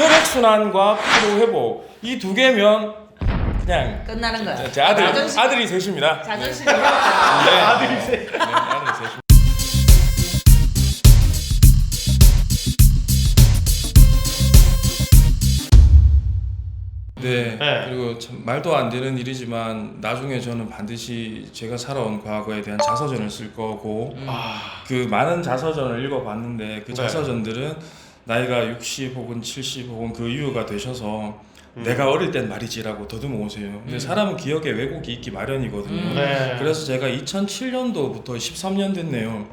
혈액순환과 피로회복 이 두 개면 그냥 끝나는 거야. 제 아들이 셋입니다. 자존심이 네. 아들이 셋. 네, 아들이 셋입니다. 네, 네. 그리고 참 말도 안 되는 일이지만 나중에 저는 반드시 제가 살아온 과거에 대한 자서전을 쓸 거고 그 많은 자서전을 읽어봤는데 그 네. 자서전들은 나이가 60 혹은 70 혹은 그 이후가 되셔서 내가 어릴 땐 말이지라고 더듬어 오세요. 근데 사람은 기억에 왜곡이 있기 마련이거든요. 네. 그래서 제가 2007년도부터 13년 됐네요.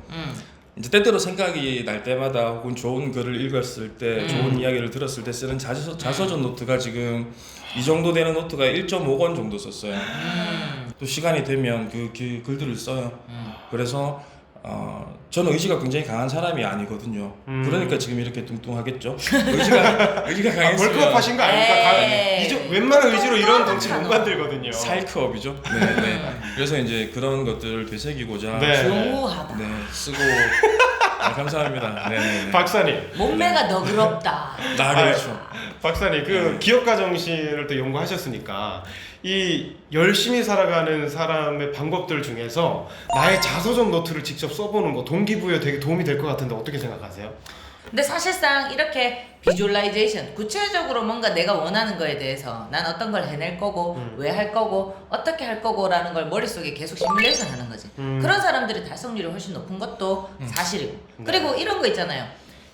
이제 때때로 생각이 날 때마다 혹은 좋은 글을 읽었을 때 좋은 이야기를 들었을 때 쓰는 자서전 노트가 지금 이 정도 되는 노트가 1.5권 정도 썼어요. 또 시간이 되면 그 글들을 써요. 그래서 저는 의지가 굉장히 강한 사람이 아니거든요. 그러니까 지금 이렇게 뚱뚱하겠죠. 의지가 강했으면 벌크업 하신 거 아닙니까? 에이. 웬만한 의지로 이런 덩치 못 만들거든요. 살크업이죠. 네. 그래서 이제 그런 것들을 되새기고자 네. 교무하다. 네, 쓰고 감사합니다. 네. 박사님. 몸매가 너그럽다. 그렇죠. 박사님 그 기업가 정신을 또 연구하셨으니까 이 열심히 살아가는 사람의 방법들 중에서 나의 자서전 노트를 직접 써보는 거 동기부여에 되게 도움이 될 것 같은데 어떻게 생각하세요? 근데 사실상 이렇게 비주얼라이제이션, 구체적으로 뭔가 내가 원하는 거에 대해서 난 어떤 걸 해낼 거고 왜 할 거고 어떻게 할 거고라는 걸 머릿속에 계속 시뮬레이션 하는 거지. 그런 사람들이 달성률이 훨씬 높은 것도 사실이고. 그리고 이런 거 있잖아요.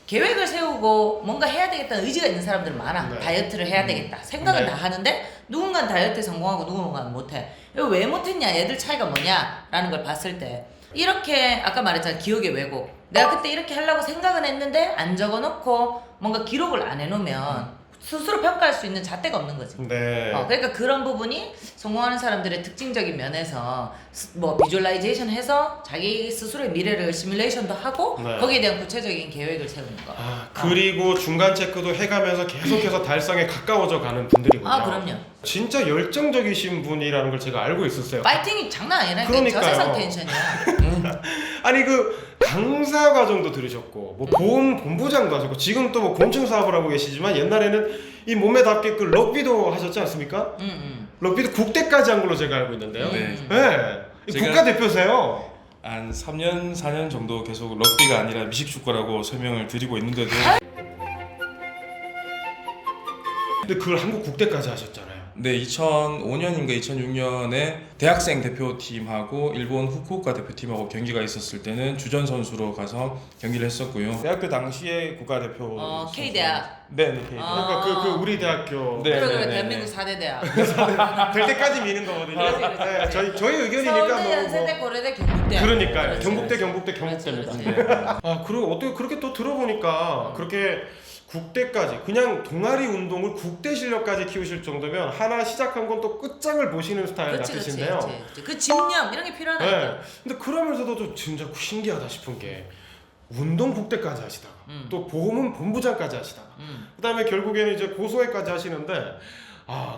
계획을 세우고 뭔가 해야 되겠다는 의지가 있는 사람들은 많아. 네. 다이어트를 해야 되겠다. 생각은 네. 다 하는데 누군가는 다이어트에 성공하고 누군가는 못해. 이거 왜 못했냐? 얘들 차이가 뭐냐라는 걸 봤을 때 이렇게 아까 말했잖아. 기억의 왜곡. 내가 그때 이렇게 하려고 생각은 했는데 안 적어놓고 뭔가 기록을 안 해놓으면 스스로 평가할 수 있는 잣대가 없는 거지. 네. 그러니까 그런 부분이 성공하는 사람들의 특징적인 면에서 뭐 비주얼라이제이션 해서 자기 스스로의 미래를 시뮬레이션도 하고 네. 거기에 대한 구체적인 계획을 세우는 거. 그리고 중간 체크도 해가면서 계속해서 달성에 가까워져 가는 분들이군요. 그럼요. 진짜 열정적이신 분이라는 걸 제가 알고 있었어요. 파이팅이 장난 아니라니까. 그러니까요. 저세상 텐션이야. 아니 그 강사 과정도 들으셨고 뭐 보험 본부장도 하셨고 지금 또 뭐 곤충 사업을 하고 계시지만 옛날에는 이 몸에답게 그 럭비도 하셨지 않습니까? 럭비도 국대까지 한 걸로 제가 알고 있는데요. 네. 네. 제가- 국가 대표세요. 한 3년, 4년 정도 계속 럭비가 아니라 미식축구라고 설명을 드리고 있는데도 근데 그걸 한국 국대까지 하셨잖아요. 네, 2005년인가 2006년에 대학생 대표팀하고 일본 후쿠오카 대표팀하고 경기가 있었을 때는 주전 선수로 가서 경기를 했었고요. 대학교 당시에 국가대표 K대학. 네, K대학. 그러니까 그 우리 대학교 네. 그래 대한민국 4대 대학. 될 때까지 미는 거거든요. 그렇지. 네, 저희 의견이니까 서울대, 연세대, 고려대, 경북대. 그러니까요. 그렇지, 경북대, 그렇지. 경북대, 경북대입니다. 그렇지. 그리고 어떻게 그렇게 또 들어보니까 그렇게 국대까지 그냥 동아리 운동을 국대 실력까지 키우실 정도면 하나 시작한 건 또 끝장을 보시는 스타일 그렇지, 그렇지, 같으신데요. 그렇지. 그 집념 이런 게 필요하다니까. 네. 근데 그러면서도 좀 진짜 신기하다 싶은 게 운동 국대까지 하시다가 또 보험은 본부장까지 하시다가 그다음에 결국에는 이제 고소회까지 하시는데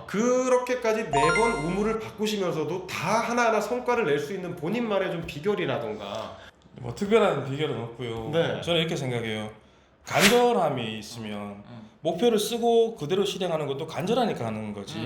그렇게까지 매번 우물을 바꾸시면서도 다 하나하나 성과를 낼 수 있는 본인만의 좀 비결이라던가 뭐 특별한 비결은 없고요. 네. 저는 이렇게 생각해요. 간절함이 있으면 목표를 쓰고 그대로 실행하는 것도 간절하니까 하는 거지.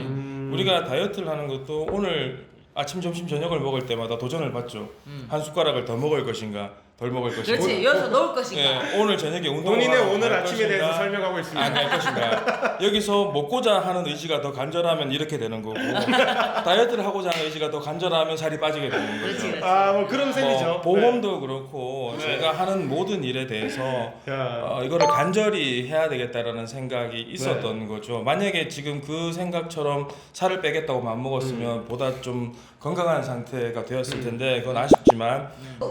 우리가 다이어트를 하는 것도 오늘 아침, 점심, 저녁을 먹을 때마다 도전을 받죠. 한 숟가락을 더 먹을 것인가, 덜 먹을 것인가. 그렇지. 여기서 넣을 것인가. 네, 오늘 저녁에 운동을 본인의 하고 오늘 갈 아침에 대해서 것인가, 설명하고 있습니다. 안 갈 것인가. 여기서 먹고자 하는 의지가 더 간절하면 이렇게 되는 거고 다이어트를 하고자 하는 의지가 더 간절하면 살이 빠지게 되는 거죠. 그렇지. 뭐 그런 셈이죠. 뭐 보험도 그렇고 네. 제가 하는 모든 일에 대해서 야. 이거를 간절히 해야 되겠다라는 생각이 있었던 거죠. 만약에 지금 그 생각처럼 살을 빼겠다고 마음먹었으면 보다 좀 건강한 상태가 되었을 텐데 그건 아쉽지만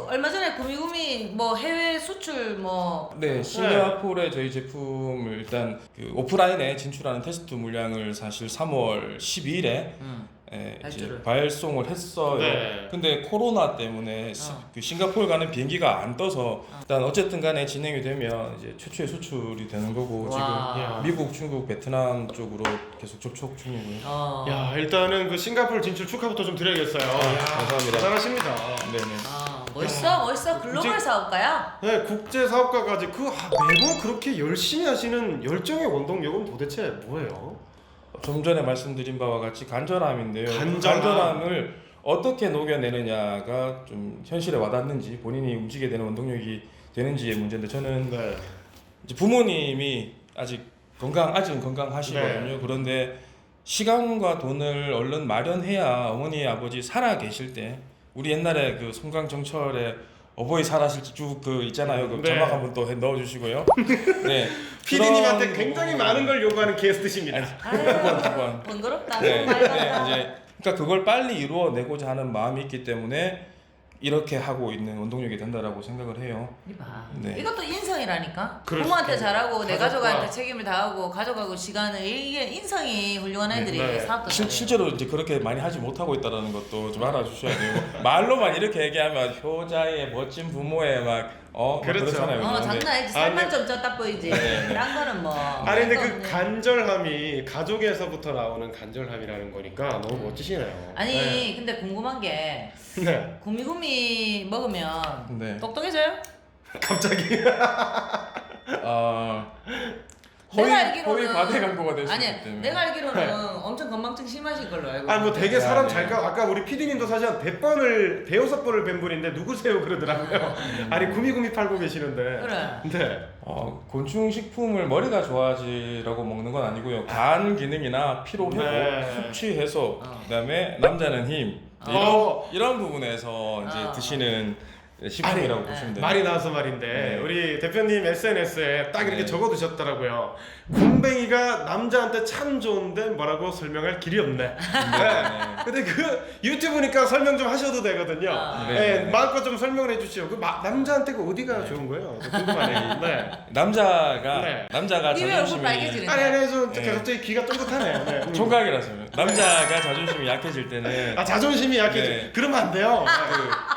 얼마 전에 구미구미 뭐 해외 수출 뭐 네, 싱가포르에 저희 제품을 일단 그 오프라인에 진출하는 테스트 물량을 사실 3월 12일에 이제 발주를. 발송을 했어요. 네. 근데 코로나 때문에 그 싱가포르 가는 비행기가 안 떠서 일단 어쨌든 간에 진행이 되면 이제 최초의 수출이 되는 거고 와. 지금 미국, 중국, 베트남 쪽으로 계속 접촉 중이고요. 야 일단은 그 싱가포르 진출 축하부터 좀 드려야겠어요. 야, 감사합니다. 대단하십니다. 네네. 멋있어. 글로벌 국제- 사업가야. 네, 국제 사업가까지 매번 그렇게 열심히 하시는 열정의 원동력은 도대체 뭐예요? 좀 전에 말씀드린 바와 같이 간절함인데요. 그 간절함. 간절함을 어떻게 녹여내느냐가 좀 현실에 와닿는지 본인이 움직이게 되는 원동력이 되는지의 문제인데 저는 네. 이제 부모님이 아직은 건강하시거든요. 네. 그런데 시간과 돈을 얼른 마련해야 어머니 아버지 살아 계실 때 우리 옛날에 그 송강정철의 어버이 살아실 쭉 그 있잖아요. 그 네. 자막 한번 또 넣어주시고요. 네. PD님한테 그런 굉장히 부분- 많은 걸 요구하는 게스트십니다. 아유, 두 번. 번거롭다. 네, 너무 많이 네, 받았다. 이제 그러니까 그걸 빨리 이루어내고자 하는 마음이 있기 때문에 이렇게 하고 있는 원동력이 된다라고 생각을 해요. 이봐. 네. 이것도 인성이라니까. 그럴 부모한테 수도 잘하고 내 가족과- 가족한테 책임을 다하고 가져가고 시간을 이게 인성이 훌륭한 애들이 네. 사업도 잘해요. 실제로 이제 그렇게 많이 하지 못하고 있다는 것도 좀 알아주셔야 돼요. 말로만 이렇게 얘기하면 효자의 멋진 부모의 막 그렇죠. 그렇잖아요. 장난 아니지. 살만 좀 쪘다 보이지. 네, 네. 딴 거는 뭐. 아니 근데 없네. 그 간절함이 가족에서부터 나오는 간절함이라는 거니까 너무 멋지시네요. 아니 네. 근데 궁금한 게 네. 구미구미 먹으면 네. 똑똑해져요? 갑자기 내가 알기로는 허위 과대 광고가 될 수 아니 있기 때문에. 내가 알기로는 엄청 건망증 심하실 걸로 알고 아니 뭐 있는데. 되게 사람 네. 잘 가. 아까 우리 PD님도 사실 한 100번을 대여섯 번을 뵌 분인데 누구세요 그러더라고요. 아니 구미구미 팔고 계시는데. 그래. 네. 곤충 식품을 머리가 좋아지라고 먹는 건 아니고요. 간 기능이나 피로 회복, 네. 숙취 해소, 어. 그다음에 남자는 힘 이런 부분에서 이제 드시는 식품이라고 아니, 보시면 돼요. 말이 나와서 말인데 네. 우리 대표님 SNS에 딱 이렇게 네. 적어두셨더라고요. 곰뱅이가 남자한테 참 좋은데 뭐라고 설명할 길이 없네. 네. 근데 그 유튜브니까 설명 좀 하셔도 되거든요. 아. 네. 네. 마음껏 좀 설명을 해주시죠. 남자한테 그 어디가 좋은 거예요? 저 궁금하네요. 네. 남자가 네. 남자가 입에 얼굴 자존심이 빨개지네. 아니 좀 네. 갑자기 귀가 쫑긋하네요. 네. 총각이라서요. 남자가 자존심이 약해질 때는 아 자존심이 약해지. 네. 그러면 안 돼요.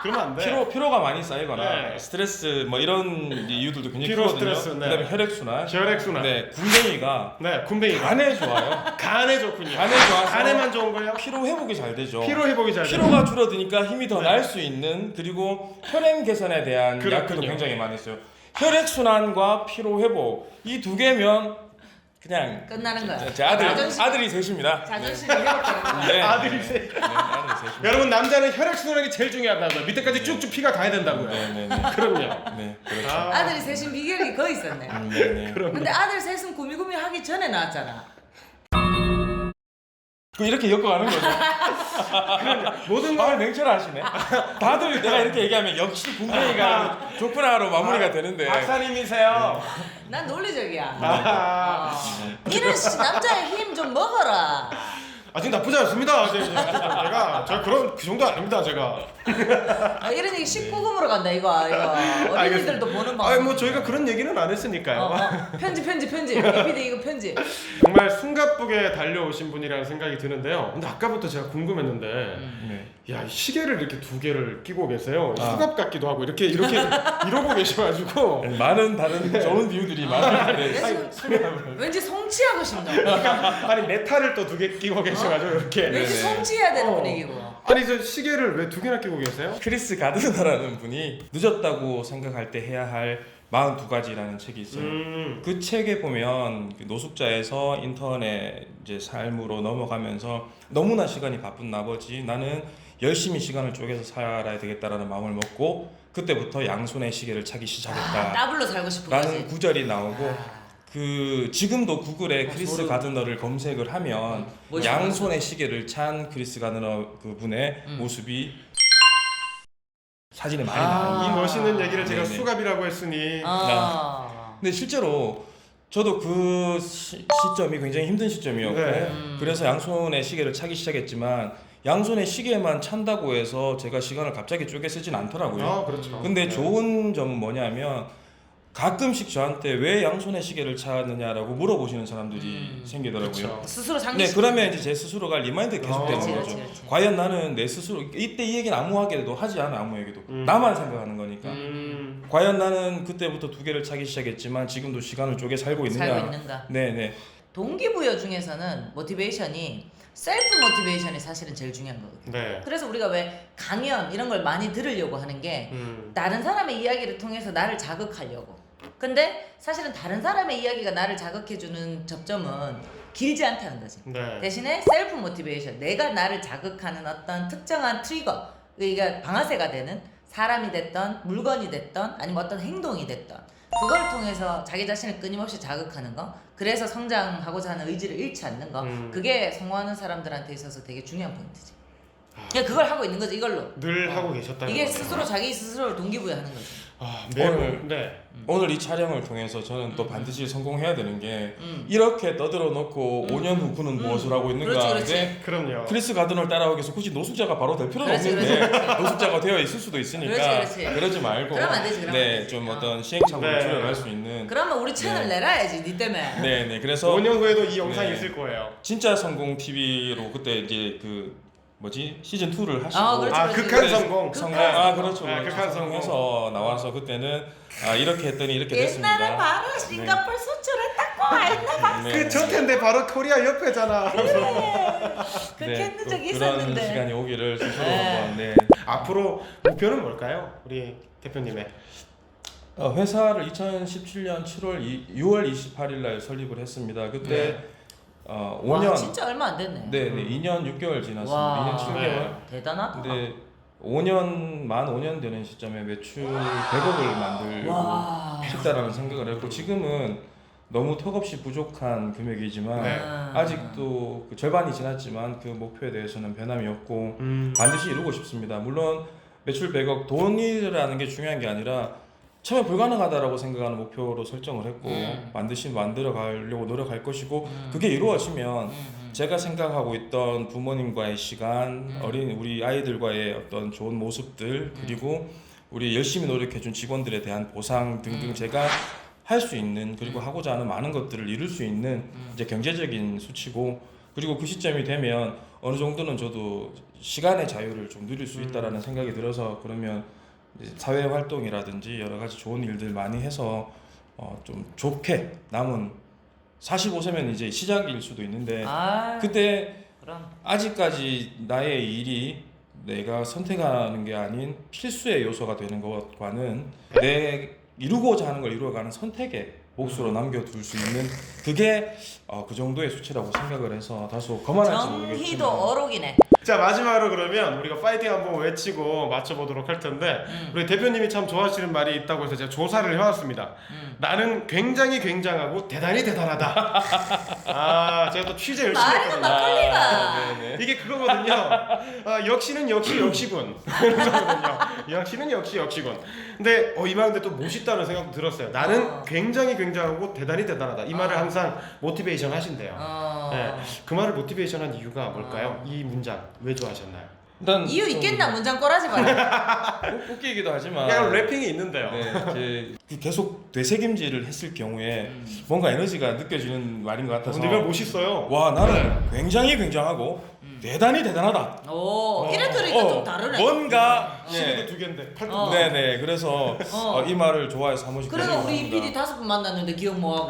그러면 안 돼. 피로가 많이 쌓이거나 네. 스트레스 뭐 이런 이유들도 굉장히 피로, 크거든요. 스트레스, 네. 그다음에 혈액순환, 혈액순환. 네, 군뱅이가 네, 곰뱅이가 간에 좋아요. 간에 좋군요. 간에 좋아서 간에만 좋은 거예요? 피로 회복이 잘 되죠. 피로 회복이 잘 돼요. 피로가 줄어드니까 힘이 더 네. 날 수 있는 그리고 혈행 개선에 대한 그렇군요. 약들도 굉장히 많이 있어요. 혈액 순환과 피로 회복 이 두 개면 그냥 끝나는 거야. 제 아들이 셋입니다. 자존심이 회복되는 거야. 네. 아들이 셋. 네, 아들이 셋입니다. 여러분 남자는 혈액 순환이 제일 중요하다고요. 밑에까지 쭉쭉 피가 가야 된다고요. 네. 그럼요. 네, 그렇죠. 아들이 셋인 비결이 거의 있었네. 네. 근데 아들 셋은 구미구미 하기 전에 나왔잖아. 그 이렇게 엮어가는 거죠. 모든 말 걸 냉철하시네. 다들 내가 이렇게 얘기하면 역시 군뱅이가 좋구나로 마무리가 되는데. 박사님이세요. 난 논리적이야. 아, 이런 남자의 힘 좀 먹어라. 아직 나쁘지 않습니다. 제가 그런 그 정도 아닙니다. 제가. 이런 얘기 19금으로 간다 이거. 어린이들도 보는 방. 아니 뭐 저희가 그런 얘기는 안 했으니까요. 편집. PD 이거 편집. 정말 숨가쁘게 달려오신 분이라는 생각이 드는데요. 근데 아까부터 제가 궁금했는데, 네. 야, 이 시계를 이렇게 두 개를 끼고 계세요. 아. 수갑 같기도 하고 이렇게 이러고 계셔가지고. 많은 다른 좋은 비유들이 많은데. 왠지 성취하고 싶다. 아니 메탈을 또 두 개 끼고 계셔가지고 이렇게. 왠지 네네. 성취해야 되는 어. 분위기고. 아니 저 시계를 왜 두 개나 끼고 계세요? 크리스 가드너라는 분이 늦었다고 생각할 때 해야 할 42가지라는 책이 있어요. 그 책에 보면 그 노숙자에서 인턴의 이제 삶으로 넘어가면서 너무나 시간이 바쁜 나머지 나는 열심히 시간을 쪼개서 살아야 되겠다라는 마음을 먹고 그때부터 양손의 시계를 차기 시작했다. 더블로 살고 싶은 라는 거지. 구절이 나오고 그 지금도 구글에 크리스 소름. 가드너를 검색을 하면 멋있어. 양손의 시계를 찬 크리스 가드너 그 분의 모습이 사진에 많이 나와요. 이 멋있는 얘기를 제가 네네. 수갑이라고 했으니. 근데 실제로 저도 그 시점이 굉장히 힘든 시점이었고 네. 그래서 양손의 시계를 차기 시작했지만 양손의 시계만 찬다고 해서 제가 시간을 갑자기 쪼개 쓰진 않더라고요. 아 그렇죠. 근데 네. 좋은 점은 뭐냐면 가끔씩 저한테 왜 양손의 시계를 찾느냐라고 물어보시는 사람들이 생기더라고요. 그렇죠. 스스로 네, 상기. 그러면 이제 제 스스로가 리마인드 계속 되는 그렇지, 거죠. 그렇지. 과연 나는 내 스스로 이때 이 얘기는 아무에게도 하지 않아 아무에게도 나만 생각하는 거니까. 과연 나는 그때부터 두 개를 차기 시작했지만 지금도 시간을 쪼개 살고 있느냐? 살고 있는가. 네네. 동기부여 중에서는 모티베이션이 셀프 모티베이션이 사실은 제일 중요한 거거든. 네. 그래서 우리가 왜 강연 이런 걸 많이 들으려고 하는 게 다른 사람의 이야기를 통해서 나를 자극하려고. 근데 사실은 다른 사람의 이야기가 나를 자극해주는 접점은 길지 않다는 거지. 네. 대신에 셀프 모티베이션, 내가 나를 자극하는 어떤 특정한 트리거, 그러니까 방아쇠가 되는 사람이 됐던 물건이 됐던 아니면 어떤 행동이 됐던 그걸 통해서 자기 자신을 끊임없이 자극하는 거, 그래서 성장하고자 하는 의지를 잃지 않는 거, 그게 성공하는 사람들한테 있어서 되게 중요한 포인트지. 그냥 그걸 하고 있는 거지, 이걸로. 늘 하고 계셨다는 이게 거죠. 스스로 자기 스스로를 동기부여하는 거지. 아, 오늘- 네. 오늘 이 촬영을 통해서 저는 또 반드시 성공해야 되는 게 이렇게 떠들어 놓고 5년 후 그는 무엇을 하고 있는가 그렇지, 하는데 그럼요. 크리스 가든을 따라오기 위해서 굳이 노숙자가 바로 될 필요는 그렇지, 없는데 노숙자가 되어 있을 수도 있으니까 그렇지. 그러지 말고 그러면 안 되지, 그러면 네, 안 되지. 좀 어. 어떤 시행착오를 네. 줄여갈 수 있는 그러면 우리 채널 네. 내놔야지, 니 때문에. 네, 그래서 5년 후에도 이 영상이 네. 있을 거예요. 진짜 성공 TV로 그때 이제 그 뭐지 시즌 2를 하시고 그렇지, 아, 그렇지. 극한 성공. 성공 극한 아 성공. 그렇죠. 아, 극한 성공해서 나와서 그때는 아 이렇게 했더니 이렇게 됐습니다. 옛날에 바로 싱가포르 수출했다고 옛날 네. 그 저 텐데 바로 코리아 옆에잖아. 그렇게 했는 적이 그런 있었는데. 시간이 오기를 스스로 네. 한번 네. 앞으로 목표는 뭘까요? 우리 대표님의. 회사를 2017년 6월 28일 날 설립을 했습니다. 그때 5년 와, 진짜 얼마 안 됐네. 네, 2년 6개월 지났습니다. 와, 2년 7개월. 대단하다. 근데 5년 만 5년 되는 시점에 매출 100억을 만들고 와. 싶다라는 생각을 했고 지금은 너무 턱없이 부족한 금액이지만 네. 아직도 그 절반이 지났지만 그 목표에 대해서는 변함이 없고 반드시 이루고 싶습니다. 물론 매출 100억 돈이라는 게 중요한 게 아니라 처음에 불가능하다라고 생각하는 목표로 설정을 했고 반드시 만들어 가려고 노력할 것이고 그게 이루어지면 제가 생각하고 있던 부모님과의 시간, 어린 우리 아이들과의 어떤 좋은 모습들 그리고 우리 열심히 노력해준 직원들에 대한 보상 등등 제가 할 수 있는 그리고 하고자 하는 많은 것들을 이룰 수 있는 이제 경제적인 수치고 그리고 그 시점이 되면 어느 정도는 저도 시간의 자유를 좀 누릴 수 있다라는 생각이 들어서 그러면 이제 사회 활동이라든지 여러 가지 좋은 일들 많이 해서 좀 좋게 남은 45세면 이제 시작일 수도 있는데 아, 그때 그럼. 아직까지 나의 일이 내가 선택하는 게 아닌 필수의 요소가 되는 것과는 내 이루고자 하는 걸 이루어가는 선택의 몫으로 남겨둘 수 있는 그게 그 정도의 수치라고 생각을 해서 다소 거만할지 정희도 모르겠지만 어록이네. 자, 마지막으로 그러면 우리가 파이팅 한번 외치고 맞춰보도록 할 텐데 우리 대표님이 참 좋아하시는 말이 있다고 해서 제가 조사를 해왔습니다. 나는 굉장히 굉장하고 대단히 대단하다. 아, 제가 또 취재 열심히 말에는 했거든요. 막걸리가. 네네. 이게 그거거든요. 역시는 역시 역시군. 그거거든요. 역시는 역시 역시군. 근데 이 말인데 또 멋있다는 생각도 들었어요. 나는 굉장히 굉장하고 대단히 대단하다. 이 말을 항상 모티베이션 하신대요. 네. 그 말을 모티베이션한 이유가 뭘까요? 이 문장 왜 좋아하셨나요? 일단 이유 있겠나? 문장 꼬라지 마라. 웃기기도 하지만 약간 래핑이 있는데요. 네, 이제 계속 되새김질을 했을 경우에 뭔가 에너지가 느껴지는 말인 것 같아서 근데 왜 멋있어요? 와 나는 굉장히 굉장하고 대단히 대단하다. 오, 이래 들으니까 좀 다르네. 뭔가 시계도 두 개인데 팔뚝. 네네 그래서 이 말을 좋아해서 한 번씩 그래가 우리 되새깁니다. PD 5분 만났는데 기억 뭐하고.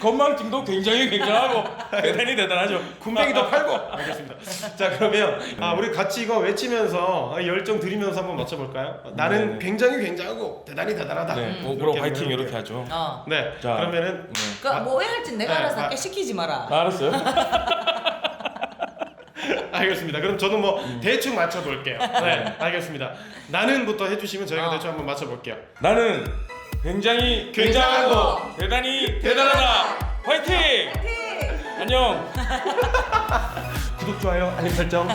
건망증도 굉장히 굉장하고 대단히 대단하죠. 군뱅이도 팔고. 알겠습니다. 자, 그러면 우리 같이 이거 외치면서 열정 들이면서 한번 맞춰볼까요? 나는 네네. 굉장히 굉장하고 대단히 대단하다. 네, 그럼 이렇게 화이팅 한번 이렇게 하죠. 네. 자, 그러면은 네. 그뭐 왜 할지 내가 네, 알아서 할게. 시키지 마라. 알았어요? 알겠습니다. 그럼 저는 뭐 대충 맞춰볼게요. 네, 알겠습니다. 나는부터 해주시면 저희가 대충 한번 맞춰볼게요. 나는 굉장히 굉장하고 대단히 대단하다. 화이팅! 파이팅! 안녕. 구독, 좋아요, 알림 설정.